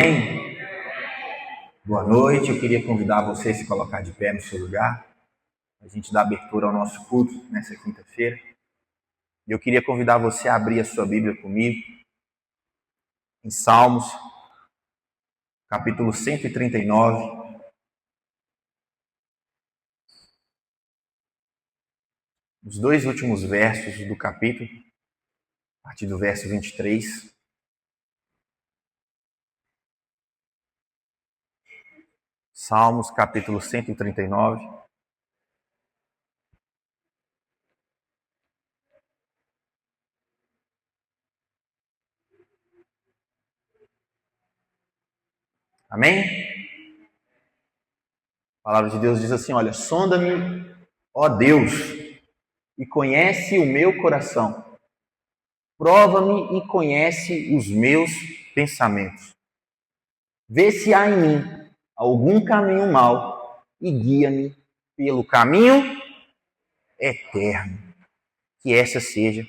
Amém? Boa noite, eu queria convidar você a se colocar de pé no seu lugar. A gente dá abertura ao nosso culto nessa quinta-feira. E eu queria convidar você a abrir a sua Bíblia comigo em Salmos, capítulo 139. Os dois últimos versos do capítulo, a partir do verso 23. Salmos, capítulo 139. Amém? A palavra de Deus diz assim, olha, sonda-me, ó Deus, e conhece o meu coração. Prova-me e conhece os meus pensamentos. Vê se há em mim algum caminho mau e guia-me pelo caminho eterno. Que essa seja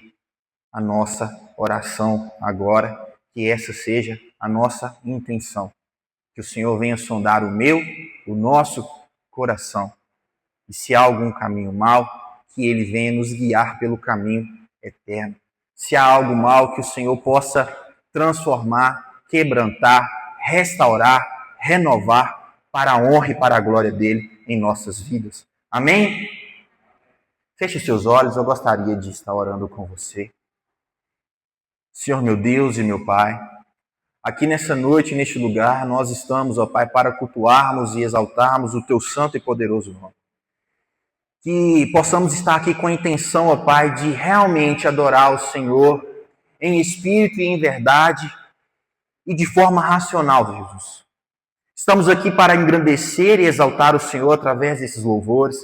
a nossa oração agora, que essa seja a nossa intenção. Que o Senhor venha sondar o nosso coração. E se há algum caminho mau, que Ele venha nos guiar pelo caminho eterno. Se há algo mal, que o Senhor possa transformar, quebrantar, restaurar, renovar para a honra e para a glória dEle em nossas vidas. Amém? Feche os seus olhos, eu gostaria de estar orando com você. Senhor meu Deus e meu Pai, aqui nessa noite, neste lugar, nós estamos, ó Pai, para cultuarmos e exaltarmos o Teu santo e poderoso nome. Que possamos estar aqui com a intenção, ó Pai, de realmente adorar o Senhor em espírito e em verdade e de forma racional, Jesus. Estamos aqui para engrandecer e exaltar o Senhor através desses louvores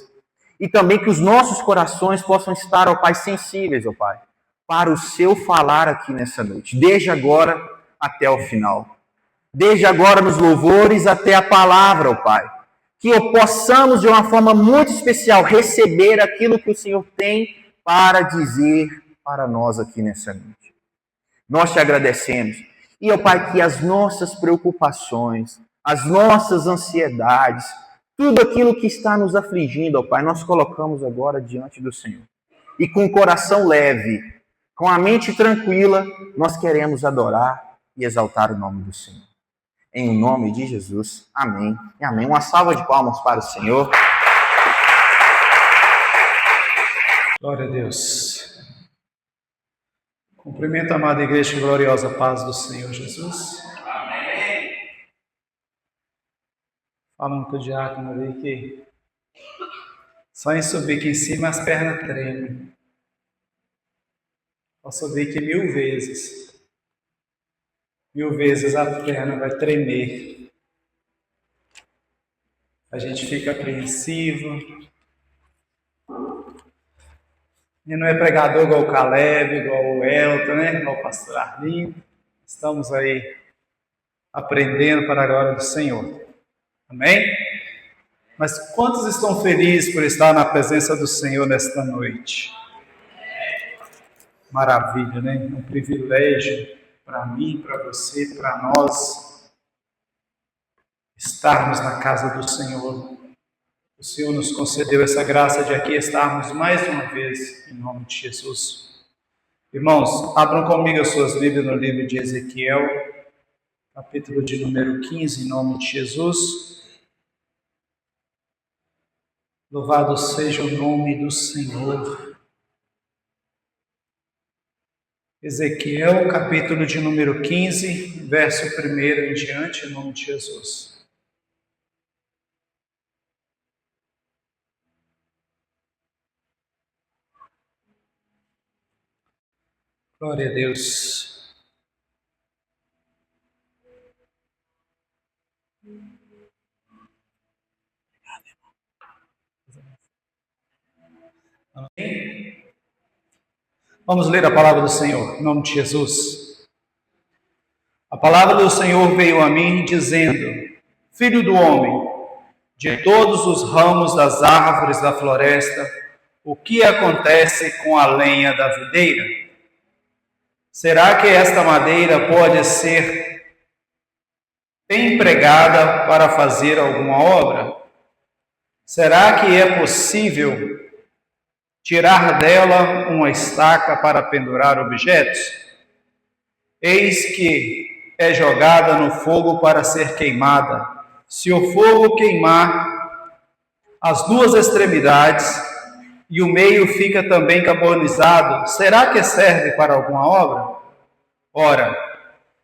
e também que os nossos corações possam estar, ó Pai, sensíveis, ó Pai, para o Seu falar aqui nessa noite, desde agora até o final. Desde agora nos louvores até a palavra, ó Pai. Que possamos, de uma forma muito especial, receber aquilo que o Senhor tem para dizer para nós aqui nessa noite. Nós te agradecemos. E, ó Pai, que as nossas preocupações, as nossas ansiedades, tudo aquilo que está nos afligindo, ó Pai, nós colocamos agora diante do Senhor. E com o coração leve, com a mente tranquila, nós queremos adorar e exaltar o nome do Senhor. Em nome de Jesus. Amém e amém. Uma salva de palmas para o Senhor. Glória a Deus. Cumprimento a amada igreja e gloriosa paz do Senhor Jesus. Amém. Falando com o diácono ali que só em subir aqui em cima as pernas tremem. Posso subir aqui 1000 vezes. 1000 vezes a perna vai tremer. A gente fica apreensivo. E não é pregador igual o Caleb, igual o Elton, né? Igual o pastor Arlindo. Estamos aí aprendendo para a glória do Senhor. Amém? Mas quantos estão felizes por estar na presença do Senhor nesta noite? Maravilha, né? É um privilégio para mim, para você, para nós estarmos na casa do Senhor. O Senhor nos concedeu essa graça de aqui estarmos mais uma vez, em nome de Jesus. Irmãos, abram comigo as suas Bíblias no livro de Ezequiel, capítulo de número 15, em nome de Jesus. Louvado seja o nome do Senhor. Ezequiel, capítulo de número 15, verso 1 em diante, em nome de Jesus. Glória a Deus. Amém? Vamos ler a palavra do Senhor, em nome de Jesus. A palavra do Senhor veio a mim dizendo: Filho do homem, de todos os ramos das árvores da floresta, o que acontece com a lenha da videira? Será que esta madeira pode ser tem empregada para fazer alguma obra? Será que é possível tirar dela uma estaca para pendurar objetos? Eis que é jogada no fogo para ser queimada. Se o fogo queimar as duas extremidades e o meio fica também carbonizado, será que serve para alguma obra? Ora,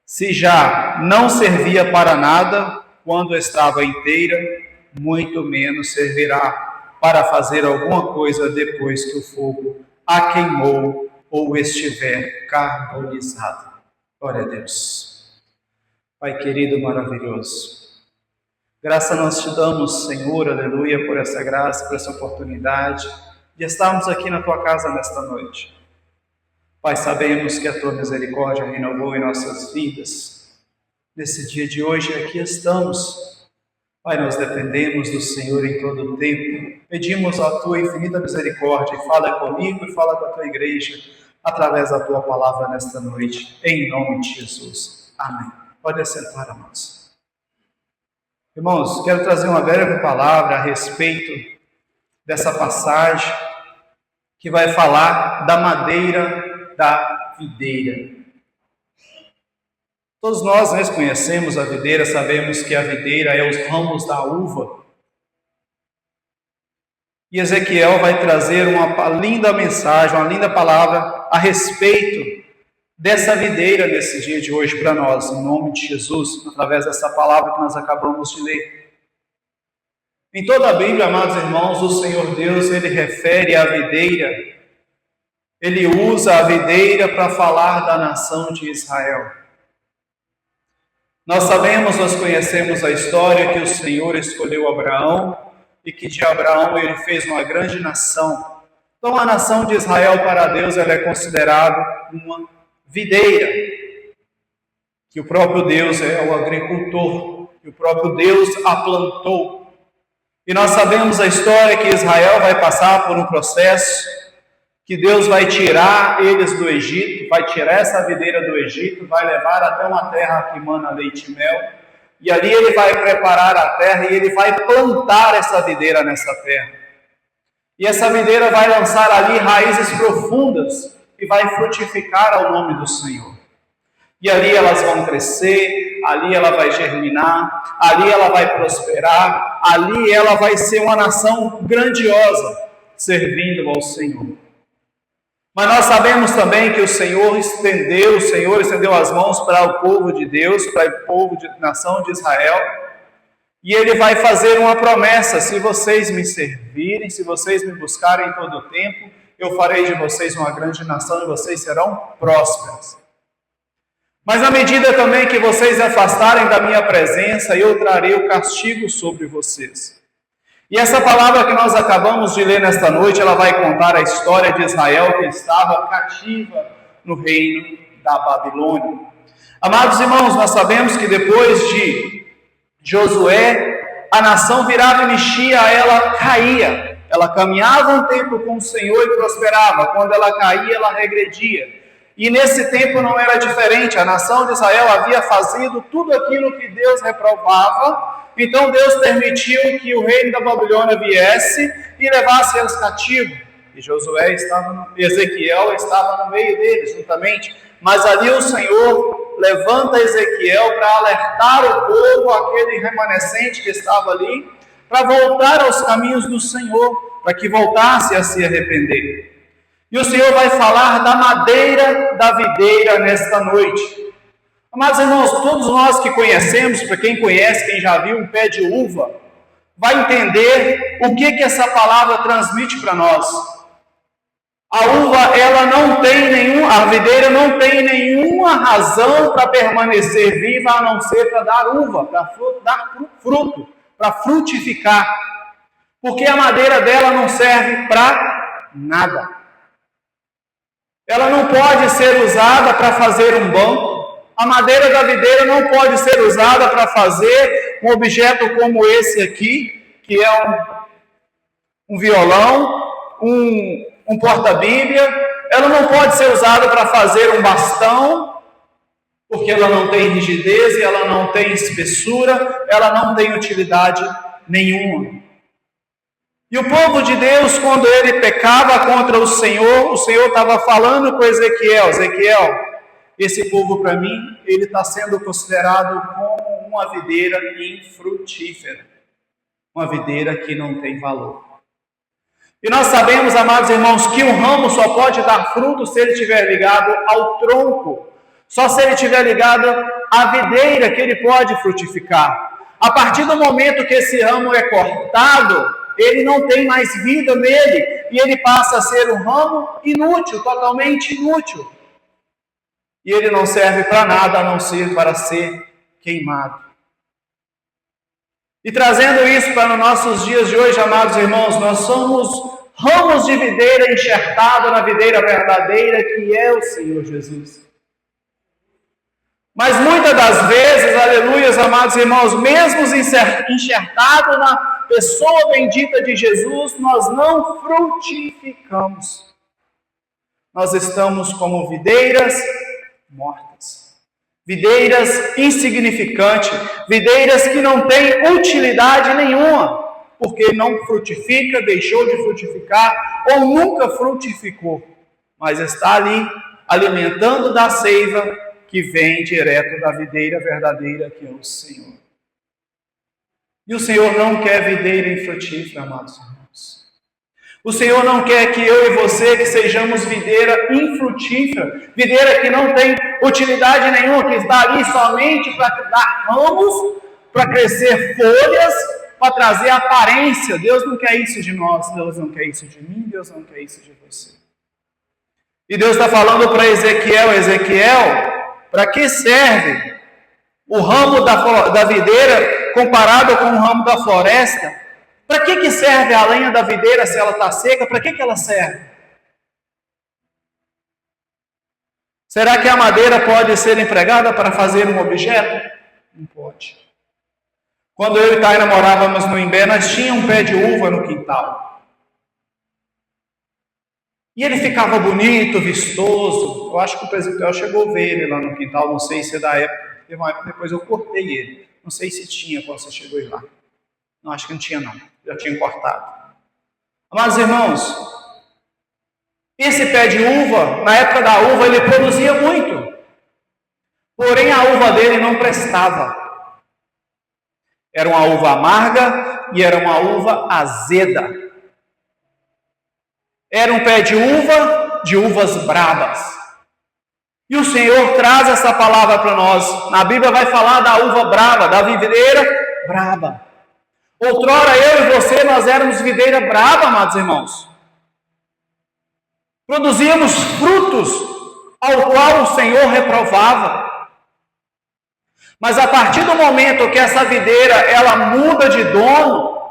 se já não servia para nada quando estava inteira, muito menos servirá para fazer alguma coisa depois que o fogo a queimou ou estiver carbonizado. Glória a Deus. Pai querido, maravilhoso, graça nós te damos, Senhor, aleluia, por essa graça, por essa oportunidade de estarmos aqui na tua casa nesta noite. Pai, sabemos que a tua misericórdia renovou em nossas vidas. Nesse dia de hoje aqui estamos. Pai, nós dependemos do Senhor em todo o tempo. Pedimos a tua infinita misericórdia e fala comigo e fala com a tua igreja através da tua palavra nesta noite, em nome de Jesus. Amém. Pode assentar, amados. Irmãos, quero trazer uma breve palavra a respeito dessa passagem que vai falar da madeira da videira. Todos nós conhecemos a videira, sabemos que a videira é os ramos da uva. E Ezequiel vai trazer uma linda mensagem, uma linda palavra a respeito dessa videira nesse dia de hoje para nós, em nome de Jesus, através dessa palavra que nós acabamos de ler. Em toda a Bíblia, amados irmãos, o Senhor Deus, Ele refere à videira, Ele usa a videira para falar da nação de Israel. Nós sabemos, nós conhecemos a história que o Senhor escolheu Abraão e que de Abraão Ele fez uma grande nação. Então a nação de Israel para Deus ela é considerada uma videira, que o próprio Deus é o agricultor, que o próprio Deus a plantou. E nós sabemos a história que Israel vai passar por um processo, que Deus vai tirar eles do Egito, vai tirar essa videira do Egito, vai levar até uma terra que emana leite e mel, e ali Ele vai preparar a terra e Ele vai plantar essa videira nessa terra. E essa videira vai lançar ali raízes profundas e vai frutificar ao nome do Senhor. E ali elas vão crescer, ali ela vai germinar, ali ela vai prosperar, ali ela vai ser uma nação grandiosa, servindo ao Senhor. Mas nós sabemos também que o Senhor estendeu as mãos para o povo de Deus, para o povo da nação de Israel, e Ele vai fazer uma promessa: se vocês me servirem, se vocês me buscarem em todo o tempo, eu farei de vocês uma grande nação e vocês serão prósperos. Mas na medida também que vocês afastarem da minha presença, eu trarei o castigo sobre vocês. E essa palavra que nós acabamos de ler nesta noite, ela vai contar a história de Israel que estava cativa no reino da Babilônia. Amados irmãos, nós sabemos que depois de Josué, a nação virava e mexia, ela caía. Ela caminhava um tempo com o Senhor e prosperava. Quando ela caía, ela regredia. E nesse tempo não era diferente. A nação de Israel havia fazido tudo aquilo que Deus reprovava. Então Deus permitiu que o reino da Babilônia viesse e levasse eles cativos. E Ezequiel estava no meio deles, juntamente. Mas ali o Senhor levanta Ezequiel para alertar o povo, aquele remanescente que estava ali, para voltar aos caminhos do Senhor, para que voltasse a se arrepender. E o Senhor vai falar da madeira da videira nesta noite. Amados irmãos, todos nós que conhecemos, para quem conhece, quem já viu um pé de uva, vai entender o que essa palavra transmite para nós. A uva, a videira não tem nenhuma razão para permanecer viva, a não ser para dar uva, para dar fruto, para frutificar. Porque a madeira dela não serve para nada. Ela não pode ser usada para fazer um banco. A madeira da videira não pode ser usada para fazer um objeto como esse aqui, que é um violão, um porta-bíblia. Ela não pode ser usada para fazer um bastão, porque ela não tem rigidez, ela não tem espessura, ela não tem utilidade nenhuma. E o povo de Deus, quando ele pecava contra o Senhor estava falando com Ezequiel: Ezequiel, esse povo para mim, ele está sendo considerado como uma videira infrutífera, uma videira que não tem valor. E nós sabemos, amados irmãos, que um ramo só pode dar fruto se ele estiver ligado ao tronco, só se ele estiver ligado à videira que ele pode frutificar. A partir do momento que esse ramo é cortado, ele não tem mais vida nele, e ele passa a ser um ramo inútil, totalmente inútil. E ele não serve para nada a não ser para ser queimado. E trazendo isso para os nossos dias de hoje, amados irmãos, nós somos ramos de videira enxertados na videira verdadeira, que é o Senhor Jesus. Mas muitas das vezes, aleluias, amados irmãos, mesmo enxertados na pessoa bendita de Jesus, nós não frutificamos. Nós estamos como videiras mortas, videiras insignificantes, videiras que não têm utilidade nenhuma, porque não frutifica, deixou de frutificar ou nunca frutificou, mas está ali alimentando da seiva que vem direto da videira verdadeira, que é o Senhor. E o Senhor não quer videira infrutífera, amados irmãos. O Senhor não quer que eu e você que sejamos videira infrutífera, videira que não tem utilidade nenhuma, que está ali somente para dar ramos, para crescer folhas, para trazer aparência. Deus não quer isso de nós, Deus não quer isso de mim, Deus não quer isso de você. E Deus está falando para Ezequiel: para que serve o ramo da videira comparado com o ramo da floresta? Para que serve a lenha da videira se ela está seca? Para que ela serve? Será que a madeira pode ser empregada para fazer um objeto? Não pode. Quando eu e Taina morávamos no Imbé, nós tínhamos um pé de uva no quintal. E ele ficava bonito, vistoso. Eu acho que o presbitério chegou a ver ele lá no quintal, não sei se é da época. Teve uma época depois eu cortei ele. Não sei se tinha quando você chegou aí lá. Não, acho que não tinha não. Já tinha cortado. Amados irmãos, esse pé de uva, na época da uva, ele produzia muito. Porém, a uva dele não prestava. Era uma uva amarga e era uma uva azeda. Era um pé de uvas brabas. E o Senhor traz essa palavra para nós. Na Bíblia vai falar da uva brava, da videira braba. Outrora eu e você, nós éramos videira brava, amados irmãos. Produzíamos frutos ao qual o Senhor reprovava. Mas a partir do momento que essa videira, ela muda de dono,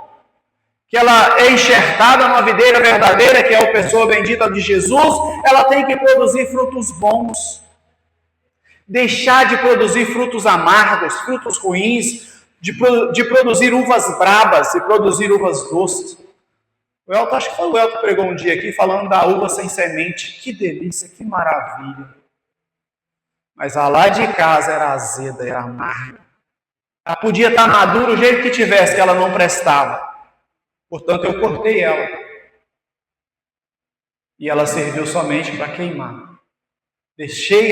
que ela é enxertada numa videira verdadeira, que é a pessoa bendita de Jesus, ela tem que produzir frutos bons. Deixar de produzir frutos amargos, frutos ruins, de produzir uvas brabas e produzir uvas doces. O Elton, acho que foi o Elton que pregou um dia aqui falando da uva sem semente. Que delícia, que maravilha. Mas a lá de casa era azeda, era amarga. Ela podia estar madura o jeito que tivesse, que ela não prestava. Portanto, eu cortei ela. E ela serviu somente para queimar.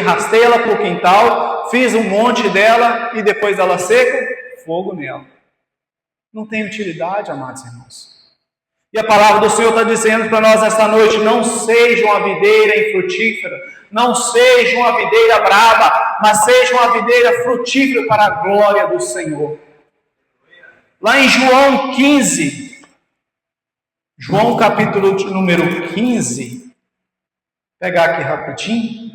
Arrastei ela para o quintal, fiz um monte dela e depois dela seca, fogo nela. Não tem utilidade, amados irmãos. E a palavra do Senhor está dizendo para nós esta noite: não seja uma videira infrutífera, não seja uma videira brava, mas seja uma videira frutífera para a glória do Senhor. Lá em João 15, João capítulo número 15, vou pegar aqui rapidinho,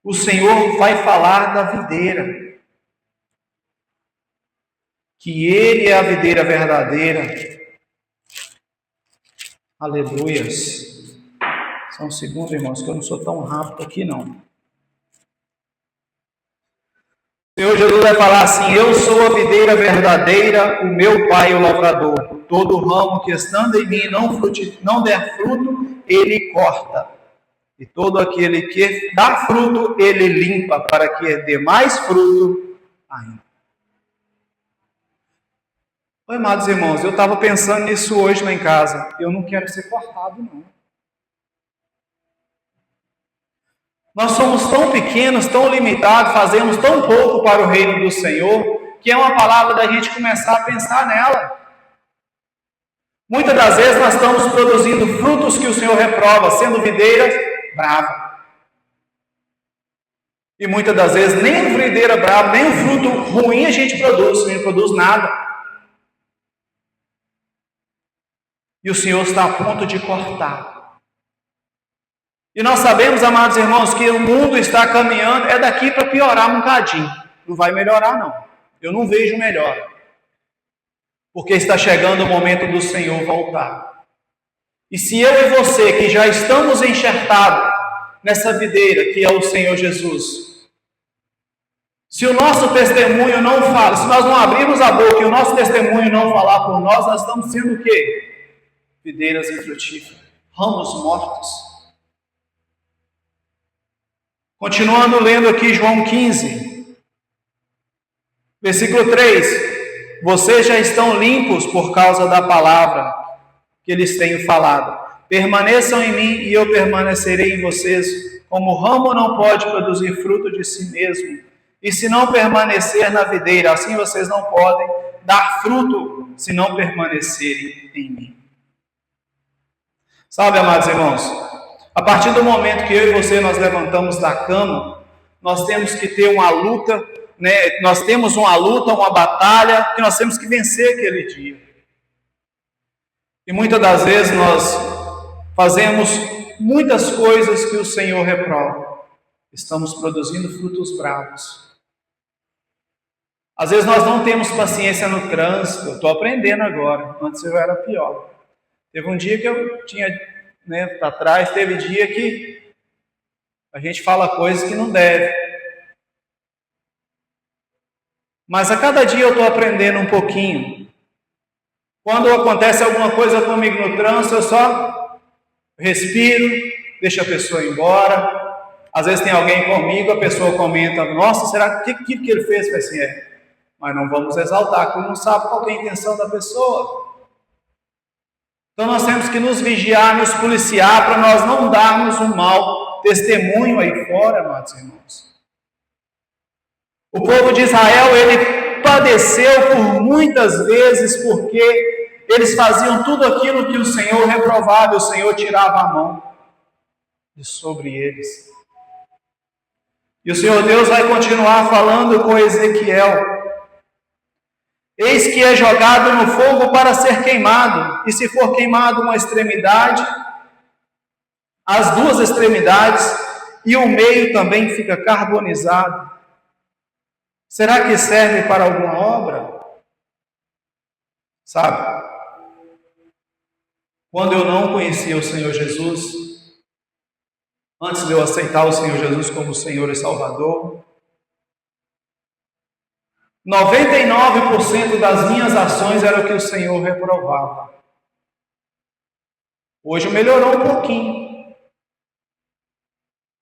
o Senhor vai falar da videira, que Ele é a videira verdadeira. Aleluias. Só um segundo, irmãos, que eu não sou tão rápido aqui, não. O Senhor Jesus vai falar assim: eu sou a videira verdadeira, o meu Pai é o lavrador. Todo ramo que estando em mim não der fruto, Ele corta. E todo aquele que dá fruto, ele limpa, para que dê mais fruto ainda. Oi, amados irmãos, eu estava pensando nisso hoje lá em casa. Eu não quero ser cortado, não. Nós somos tão pequenos, tão limitados, fazemos tão pouco para o reino do Senhor, que é uma palavra da gente começar a pensar nela. Muitas das vezes nós estamos produzindo frutos que o Senhor reprova, sendo videiras bravas. E muitas das vezes nem o videira brava, nem o fruto ruim a gente produz, não produz nada. E o Senhor está a ponto de cortar. E nós sabemos, amados irmãos, que o mundo está caminhando, é daqui para piorar um bocadinho. Não vai melhorar, não. Eu não vejo melhor. Porque está chegando o momento do Senhor voltar. E se eu e você, que já estamos enxertados nessa videira, que é o Senhor Jesus, se o nosso testemunho não fala, se nós não abrirmos a boca e o nosso testemunho não falar por nós estamos sendo o quê? Videiras infrutíferas, ramos mortos. Continuando lendo aqui João 15, versículo 3. Vocês já estão limpos por causa da palavra que lhes tenho falado. Permaneçam em mim e eu permanecerei em vocês. Como o ramo não pode produzir fruto de si mesmo, e se não permanecer na videira, assim vocês não podem dar fruto se não permanecerem em mim. Sabe, amados irmãos, a partir do momento que eu e você nós levantamos da cama, nós temos que ter uma luta, né? Nós temos uma luta, uma batalha, que nós temos que vencer aquele dia. E muitas das vezes nós fazemos muitas coisas que o Senhor reprova. Estamos produzindo frutos bravos. Às vezes nós não temos paciência no trânsito. Eu estou aprendendo agora, antes eu era pior. Teve um dia que eu tinha, para trás, teve dia que a gente fala coisas que não deve. Mas a cada dia eu estou aprendendo um pouquinho. Quando acontece alguma coisa comigo no trânsito, eu só respiro, deixo a pessoa ir embora. Às vezes tem alguém comigo, a pessoa comenta, nossa, será que ele fez? Assim, mas não vamos exaltar, porque não sabe qual é a intenção da pessoa. Então nós temos que nos vigiar, nos policiar, para nós não darmos um mau testemunho aí fora, amados irmãos. O povo de Israel, ele padeceu por muitas vezes, porque eles faziam tudo aquilo que o Senhor reprovava, e o Senhor tirava a mão de sobre eles. E o Senhor Deus vai continuar falando com Ezequiel. Eis que é jogado no fogo para ser queimado, e se for queimado uma extremidade, as duas extremidades, e o meio também fica carbonizado. Será que serve para alguma obra? Sabe? Quando eu não conhecia o Senhor Jesus, antes de eu aceitar o Senhor Jesus como Senhor e Salvador, 99% das minhas ações era o que o Senhor reprovava. Hoje melhorou um pouquinho,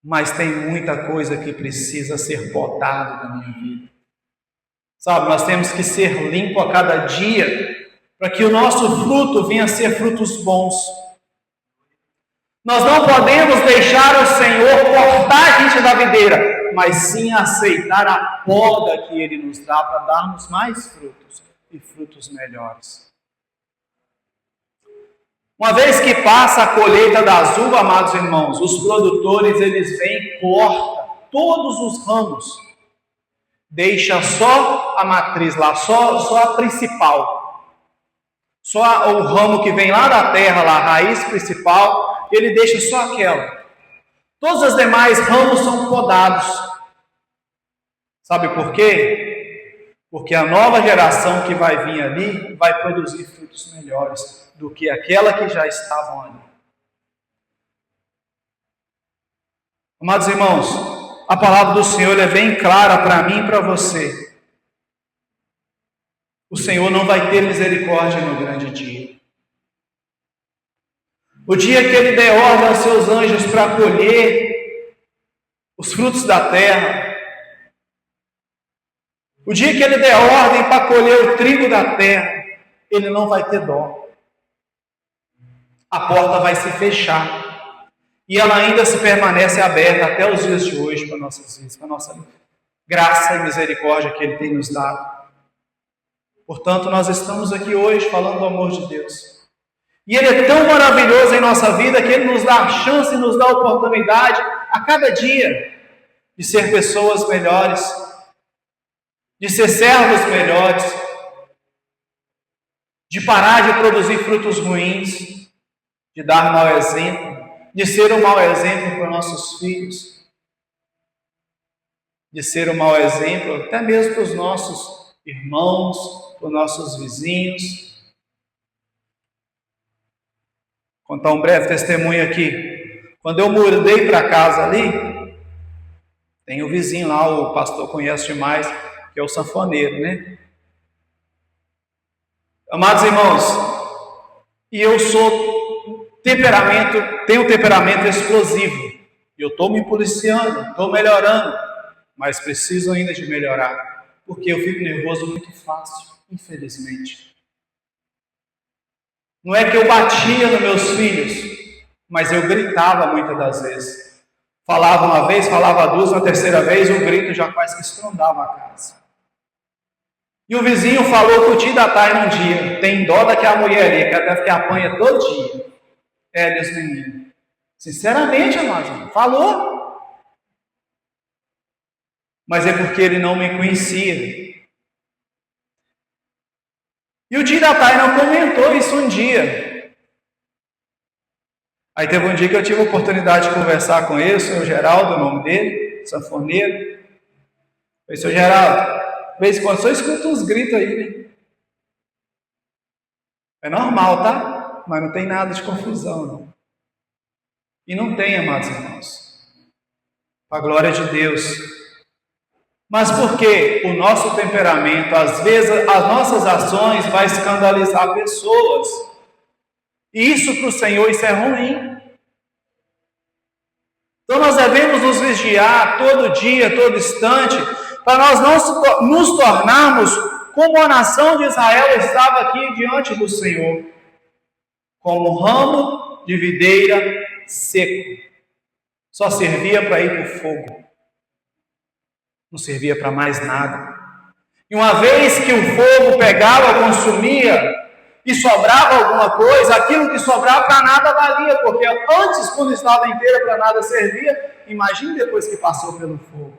mas tem muita coisa que precisa ser podada da minha vida. Sabe, nós temos que ser limpo a cada dia, para que o nosso fruto venha a ser frutos bons. Nós não podemos deixar o Senhor cortar a gente da videira, mas sim aceitar a poda que Ele nos dá para darmos mais frutos e frutos melhores. Uma vez que passa a colheita das uvas, amados irmãos, os produtores eles vêm e cortam todos os ramos, deixa só a matriz lá, só a principal, só o ramo que vem lá da terra, lá, a raiz principal, ele deixa só aquela. Todos os demais ramos são podados. Sabe por quê? Porque a nova geração que vai vir ali vai produzir frutos melhores do que aquela que já estavam ali. Amados irmãos, a palavra do Senhor é bem clara para mim e para você. O Senhor não vai ter misericórdia no grande dia. O dia que Ele der ordem aos seus anjos para colher os frutos da terra. O dia que Ele der ordem para colher o trigo da terra, Ele não vai ter dó. A porta vai se fechar. E ela ainda se permanece aberta até os dias de hoje para nossas vidas, para a nossa graça e misericórdia que Ele tem nos dado. Portanto, nós estamos aqui hoje falando do amor de Deus. E Ele é tão maravilhoso em nossa vida que Ele nos dá a chance, nos dá a oportunidade a cada dia de ser pessoas melhores, de ser servos melhores, de parar de produzir frutos ruins, de dar mau exemplo, de ser um mau exemplo para nossos filhos, de ser um mau exemplo até mesmo para os nossos irmãos, para os nossos vizinhos. Contar um breve testemunho aqui. Quando eu mudei para casa ali, tem o vizinho lá, o pastor conhece demais, que é o sanfoneiro, né? Amados irmãos, e eu tenho temperamento explosivo. Eu estou me policiando, estou melhorando, mas preciso ainda de melhorar, porque eu fico nervoso muito fácil, infelizmente. Não é que eu batia nos meus filhos, mas eu gritava muitas das vezes. Falava uma vez, falava duas, na terceira vez o grito já quase que estrondava a casa. E o vizinho falou que o tio da Thay um dia tem dó daquela mulher ali, que até que apanha todo dia. Deus menino. Sinceramente, amado, falou. Mas é porque ele não me conhecia. E o tio da Thay não comentou isso um dia. Aí teve um dia que eu tive a oportunidade de conversar com ele, o senhor Geraldo, o nome dele, sanfoneiro. Eu falei, senhor Geraldo, de vez em quando só escuta uns gritos aí, né? É normal, tá? Mas não tem nada de confusão, não. E não tem, amados irmãos. Para a glória de Deus. Mas por que o nosso temperamento, às vezes, as nossas ações vai escandalizar pessoas? E isso para o Senhor, isso é ruim. Então nós devemos nos vigiar todo dia, todo instante, para nós não nos tornarmos como a nação de Israel estava aqui diante do Senhor, como ramo de videira seco. Só servia para ir para o fogo. Não servia para mais nada. E uma vez que o fogo pegava, consumia, e sobrava alguma coisa, aquilo que sobrava para nada valia, porque antes, quando estava inteira, para nada servia. Imagine depois que passou pelo fogo.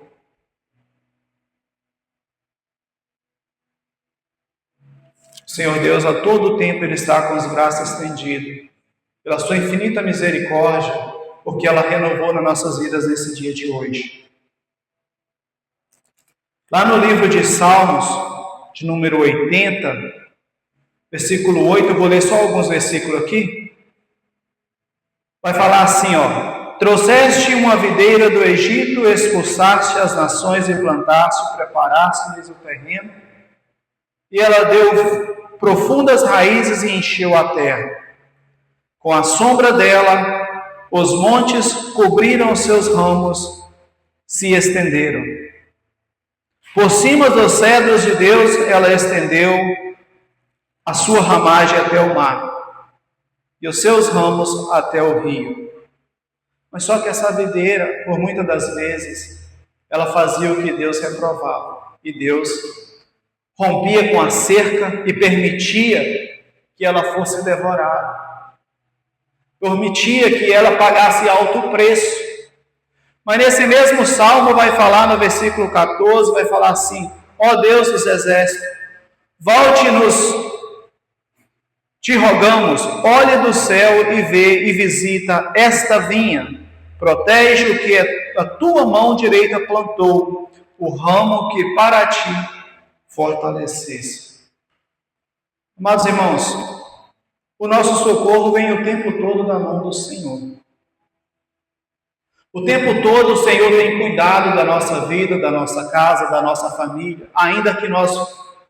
O Senhor Deus, a todo tempo, Ele está com os braços estendidos, pela sua infinita misericórdia, porque ela renovou nas nossas vidas nesse dia de hoje. Lá no livro de Salmos, de número 80, versículo 8, eu vou ler só alguns versículos aqui. Vai falar assim, trouxeste uma videira do Egito, expulsaste as nações e plantaste, preparaste-lhes o terreno, e ela deu profundas raízes e encheu a terra. Com a sombra dela, os montes cobriram os seus ramos, se estenderam. Por cima dos cedros de Deus, ela estendeu a sua ramagem até o mar, e os seus ramos até o rio. Mas só que essa videira, por muitas das vezes, ela fazia o que Deus reprovava. E Deus rompia com a cerca e permitia que ela fosse devorada. Permitia que ela pagasse alto preço. Mas nesse mesmo salmo vai falar no versículo 14, vai falar assim: ó Deus dos exércitos, volte-nos, te rogamos, olhe do céu e vê e visita esta vinha. Protege o que a tua mão direita plantou, o ramo que para ti fortalecesse. Amados irmãos, o nosso socorro vem o tempo todo da mão do Senhor. O tempo todo o Senhor tem cuidado da nossa vida, da nossa casa, da nossa família, ainda que nós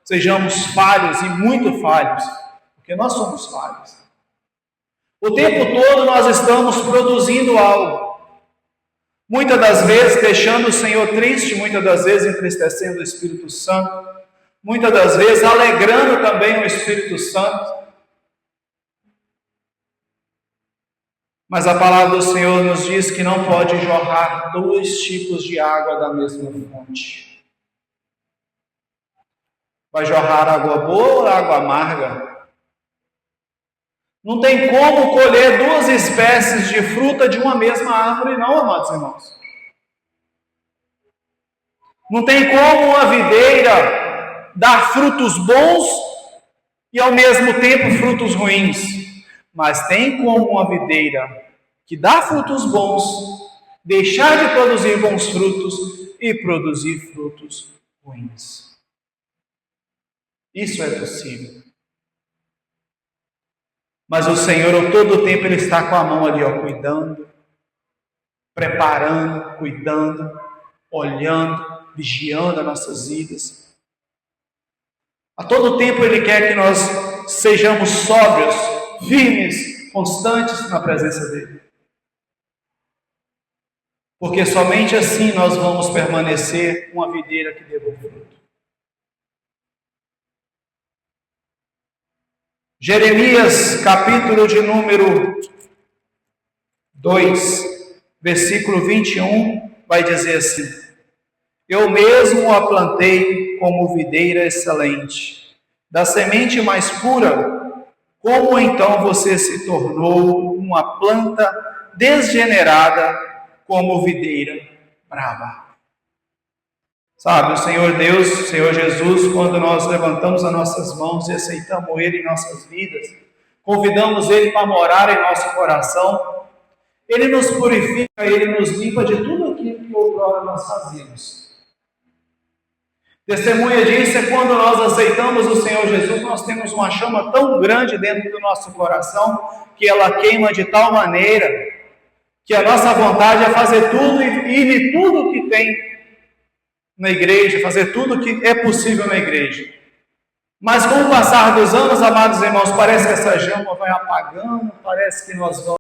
sejamos falhos e muito falhos, porque nós somos falhos. O tempo todo nós estamos produzindo algo. Muitas das vezes deixando o Senhor triste, muitas das vezes entristecendo o Espírito Santo, muitas das vezes alegrando também o Espírito Santo. Mas a palavra do Senhor nos diz que não pode jorrar dois tipos de água da mesma fonte. Vai jorrar água boa ou água amarga? Não tem como colher duas espécies de fruta de uma mesma árvore, não, amados irmãos. Não tem como uma videira dar frutos bons e ao mesmo tempo frutos ruins. Mas tem como uma videira que dá frutos bons deixar de produzir bons frutos e produzir frutos ruins. Isso é possível. Mas o Senhor, todo o tempo, Ele está com a mão ali, cuidando, preparando, cuidando, olhando, vigiando as nossas vidas. A todo tempo Ele quer que nós sejamos sóbrios, firmes, constantes na presença dEle. Porque somente assim nós vamos permanecer uma videira que dê bom fruto. Jeremias, capítulo de número 2, versículo 21, vai dizer assim: Eu mesmo a plantei como videira excelente, da semente mais pura. Como então você se tornou uma planta desgenerada como videira brava? Sabe, o Senhor Deus, o Senhor Jesus, quando nós levantamos as nossas mãos e aceitamos Ele em nossas vidas, convidamos Ele para morar em nosso coração, Ele nos purifica, Ele nos limpa de tudo aquilo que outrora nós fazíamos. Testemunha disso é quando nós aceitamos o Senhor Jesus, nós temos uma chama tão grande dentro do nosso coração, que ela queima de tal maneira, que a nossa vontade é fazer tudo e tudo que tem na igreja, fazer tudo que é possível na igreja. Mas com o passar dos anos, amados irmãos, parece que essa chama vai apagando, parece que nós vamos